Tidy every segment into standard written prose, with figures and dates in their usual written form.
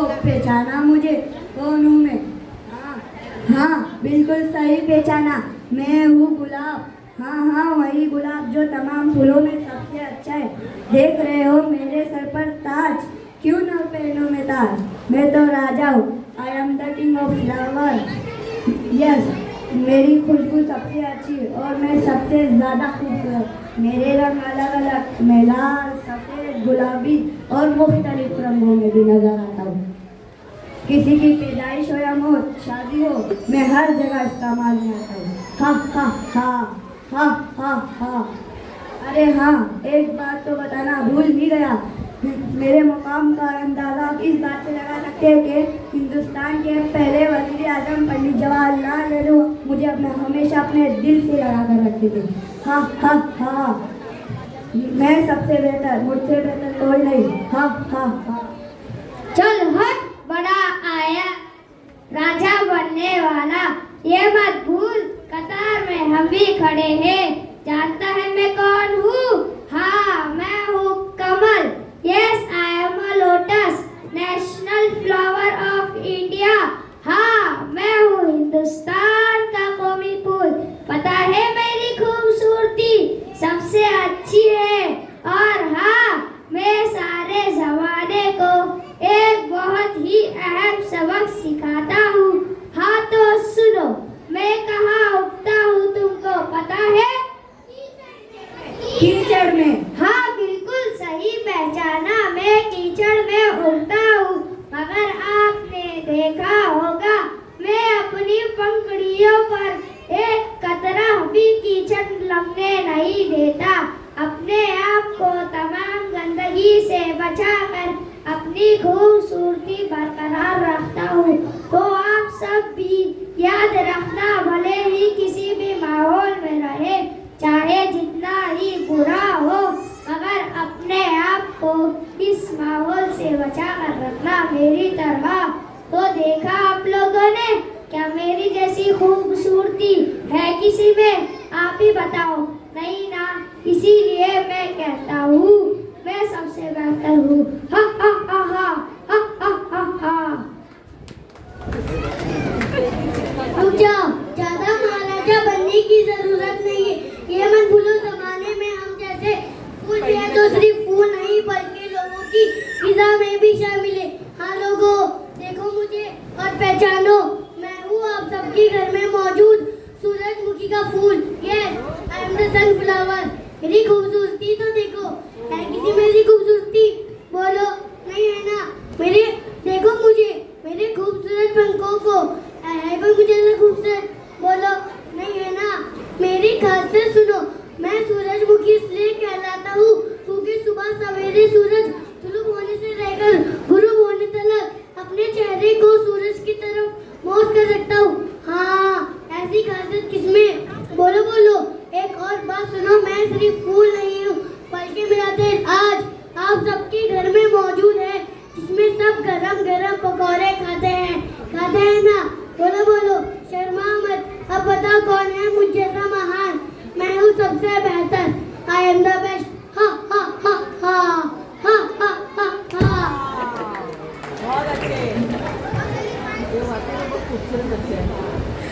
पहचाना मुझे? कौन हूँ मैं? हाँ, बिल्कुल सही पहचाना। मैं हूँ गुलाब। हाँ, वही गुलाब जो तमाम फूलों में सबसे अच्छा है। देख रहे हो मेरे सर पर ताज, क्यों न पहनूं मैं ताज? मैं तो राजा हूँ। आई am the king of flower. Yes, मेरी खुशबू सबसे अच्छी और मैं सबसे ज़्यादा खूबसूरत। मेरे रंग अलग अलग, मैं लाल, सफ़ेद, गुलाबी और मुख्तलिफ रंगों में भी नजर आता हूँ। किसी की पैदाइश हो या मौत, शादी हो, मैं हर जगह इस्तेमाल में आता हूँ। हा हा हा हा हा हा। अरे हाँ, एक बात तो बताना भूल ही गया। मेरे मुकाम का अंदाजा आप इस बात से लगा सकते हैं कि हिंदुस्तान के पहले वज़ीर आज़म पंडित जवाहरलाल नेहरू मुझे हमेशा अपने दिल से लगा कर रखते थे। हाँ हाँ हाँ, मैं सबसे बेहतर, मुझसे बेहतर कोई नहीं। हाँ हाँ हाँ। चल हट, बड़ा आया राजा बनने वाला, ये मत भूल कतार में हम भी खड़े हैं। जानता है मैं कौन हूँ? हाँ, मैं हूँ कमल। Yes, I am a lotus, national flower of India. हाँ, मैं हूँ हिंदुस्तान का कौमी फूल। पता है मेरी खूबसूरती सबसे अच्छी है। और हाँ, मैं सारे ज़माने को एक बहुत ही अहम सबक सिखाता हूँ। हाँ तो सुनो, मैं कहाँ उगता हूँ तुमको पता है? कीचड़ में। हाँ, बिल्कुल सही पहचाना, मैं कीचड़ में उगता हूँ। मगर आपने देखा होगा मैं अपनी पंखुड़ियों पर एक कतरा भी कीचड़ लगने नहीं देता। अपने आप को तमाम गंदगी से बचाकर अपनी खूबसूरती बरकरार रखता हूँ। तो आप सब भी याद रखना, भले ही किसी भी माहौल में रहे, चाहे जितना ही बुरा हो, मगर अपने आप को इस माहौल से बचा कर रखना मेरी तरह। तो देखा आप लोगों ने, क्या मेरी जैसी खूबसूरती है किसी में? आप ही बताओ। नहीं ना, इसीलिए मैं कहता हूँ मैं सबसे बेहतर हूँ। हा हा हा हा हा हा हा हा। रुक जाओ, ज्यादा महाराजा बनने की जरूरत नहीं है। ये मत भूलो, जमाने में हम जैसे फूल भी है तो सिर्फ फूल नहीं बल्कि लोगों की फिजा में भी शामिल है। हाँ लोगों, देखो मुझे और पहचानो, मैं हूँ आप सबके घर में मौजूद सूरजमुखी का फूल। Yes, I am the sunflower. मेरी खूबसूरती तो देखो, है किसी मेरी खूबसूरती? बोलो, नहीं है ना? मेरे देखो मुझे, मेरे खूबसूरत पंखों को, है कोई मुझे ऐसा खूबसूरत? बोलो, नहीं है ना? मेरी खासियत सुनो, मैं सूरजमुखी इसलिए कहलाता हूँ क्योंकि सुबह सवेरे सूरज तुलुक होने से लेकर गुरूब होने तक अपने चेहरे को सूरज की तरफ मोड़ कर रखता हूँ। हाँ, ऐसी खासियत किसमें? बोलो बोलो। एक और बात सुनो, मैं सिर्फ फूल नहीं हूँ बल्कि मेरा दिल आज आप सबके घर में मौजूद है, जिसमें सब गरम गरम पकौड़े खाते हैं ना? बोलो बोलो, शर्मा मत। अब बताओ कौन है मुझ जैसा महान? मैं हूँ सबसे बेहतर, आई एम द बेस्ट। हा हा हा हा हा हा हा हा। बहुत अच्छे, खूबसूरत बच्चे हैं।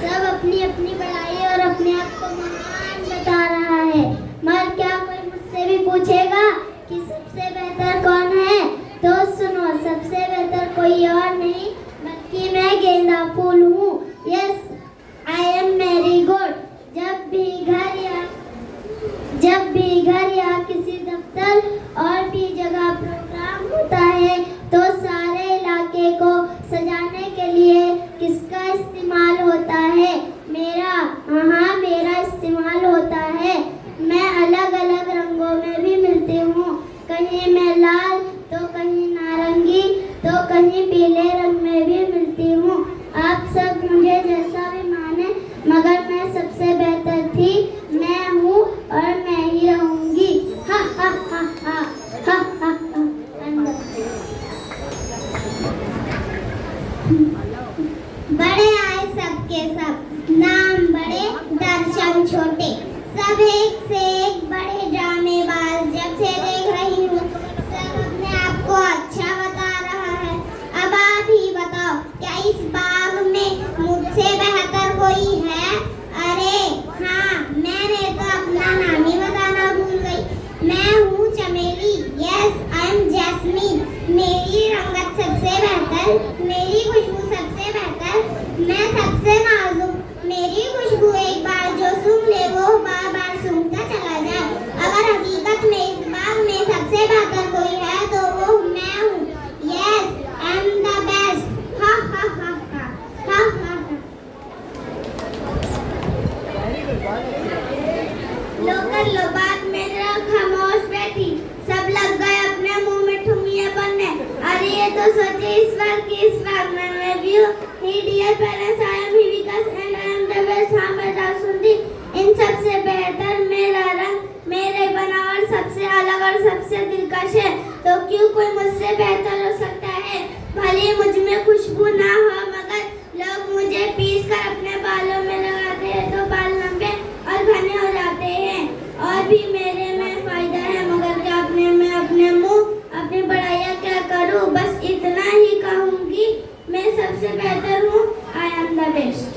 सब अपनी अपनी बड़ाई और अपने आप को महान बता रहा है, मगर क्या कोई मुझसे भी पूछेगा कि सबसे बेहतर कौन है? तो सुनो, सबसे बेहतर कोई और नहीं बल्कि मैं गेंदा फूल हूँ। Yes, I M marigold. जब भी घर या किसी दफ्तर और भी जगह प्रोग्राम होता है तो सारे इलाके को सजाने के लिए किसका इस्तेमाल होता है? मेरा। हाँ, मेरा इस्तेमाल होता है। मैं अलग अलग रंगों में भी मिलती हूँ, कहीं मैं लाल तो कहीं नारंगी तो कहीं पीले रंग में भी मिलती हूँ। आप सब मुझे जैसा भी माने, मगर मैं सबसे बेहतर थी, मैं हूँ और मैं ही रहूंगी। हा हा हा हा हा हा हा। बड़े आए सबके सब, नाम बड़े दर्शन छोटे, सब एक से एक बड़े ड्रामेबाज। जब से देख रही हूँ सब अपने आप को अच्छा बता रहा है। अब आप मैं सबसे नाजुक, मेरी खुशबू एक बार जो सूंघ ले वो बार बार सूंघता चला जाए। अगर हकीकत में इस बाग में सबसे बेहतर कोई है तो वो मैं हूँ। Yes, I am the best. हा हा हा हा हा हा। लो कर लो बात, मैं जरा खामोश बैठी, सब लग गए अपने मुंह में ठुमिया बनने। अरे ये तो सोचे इस बार मैं रिव्यू ही dear parents, I am hibiscus and I am the best. हाँ मैं सुनती इन सबसे बेहतर मेरा रंग, मेरे बनावट सबसे अलग और सबसे दिलकश है, तो क्यों कोई मुझसे बेहतर हो सकता है। भले मुझ में खुशबू ना हो मगर लोग मुझे पीस कर अपने बालों में लगाते हैं तो बाल लंबे और घने हो जाते हैं। और भी मेरे में फायदा है मगर क्या अपने मुंह अपनी बड़ाइयाँ क्या करूँ। बस इतना ही कहूँगी, मैं सबसे बेहतर हूँ। आई एम द बेस्ट।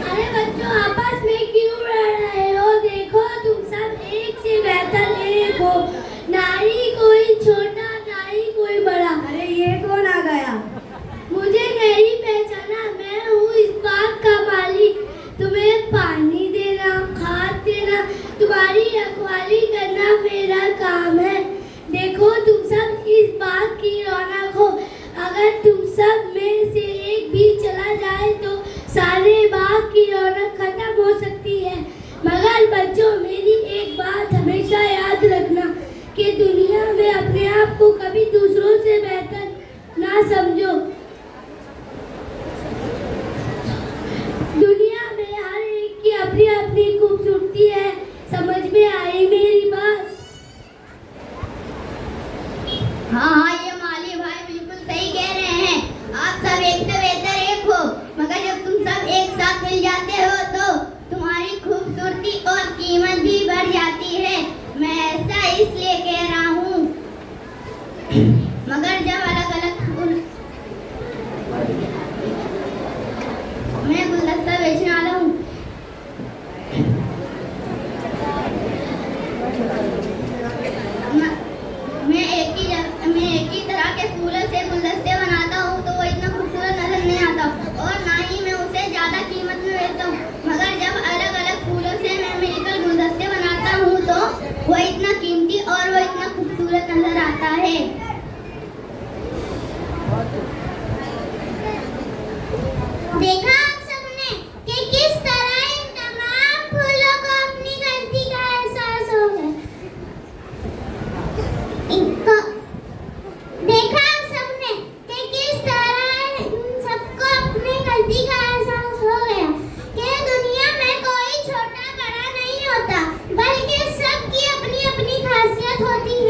अरे बच्चों आपस में क्यों लड़ रहे हो? देखो तुम सब एक से बेहतर एक हो, ना ही कोई छोटा ना ही कोई बड़ा। अरे ये कौन आ गया? मुझे नहीं पहचाना, मैं हूँ इस बाग का मालिक। तुम्हें पानी देना, खाद देना, तुम्हारी रखवाली करना मेरा काम है। देखो तुम सब इस बाग की रौनक हो, अगर तुम सब में से एक भी चला जाए तो सारे बाग की रौनक खत्म हो सकती है। मगर बच्चों मेरी एक बात हमेशा याद रखना कि दुनिया में अपने आप को कभी दूसरों से बेहतर ना समझो। दुनिया में हर एक की अपनी अपनी खूबसूरती है। समझ में आई मेरी बात? हाँ ये माली भाई बिल्कुल सही कह रहे हैं। आप सब एक से बेहतर एक हो, मगर जब तुम सब एक साथ मिल जाते हो तो तुम्हारी खूबसूरती और कीमत भी बढ़ जाती है। मैं ऐसा इसलिए कह रहा हूँ, मगर जब अलग अलग मैं गुलदस्ता बेचने वाला हूँ। मैं एक ही तरह के फूलों से गुलदस्ते बनाता हूँ तो वो इतना खूबसूरत नजर नहीं आता, और ना ही मैं उसे ज्यादा कीमत में बेचता हूँ। मगर जब अलग अलग फूलों से मैं मिलकर गुलदस्ते बनाता हूँ तो वो इतना कीमती और वो इतना खूबसूरत नजर आता है। देखा आप सबने कि किस तरह इन तमाम फूलों को अपनी गलती का एहसास हो गया। देखा आप सबने कि किस तरह इन सबको अपनी गलती का एहसास हो गया कि दुनिया में कोई छोटा बड़ा नहीं होता, बल्कि सबकी अपनी अपनी खासियत होती है।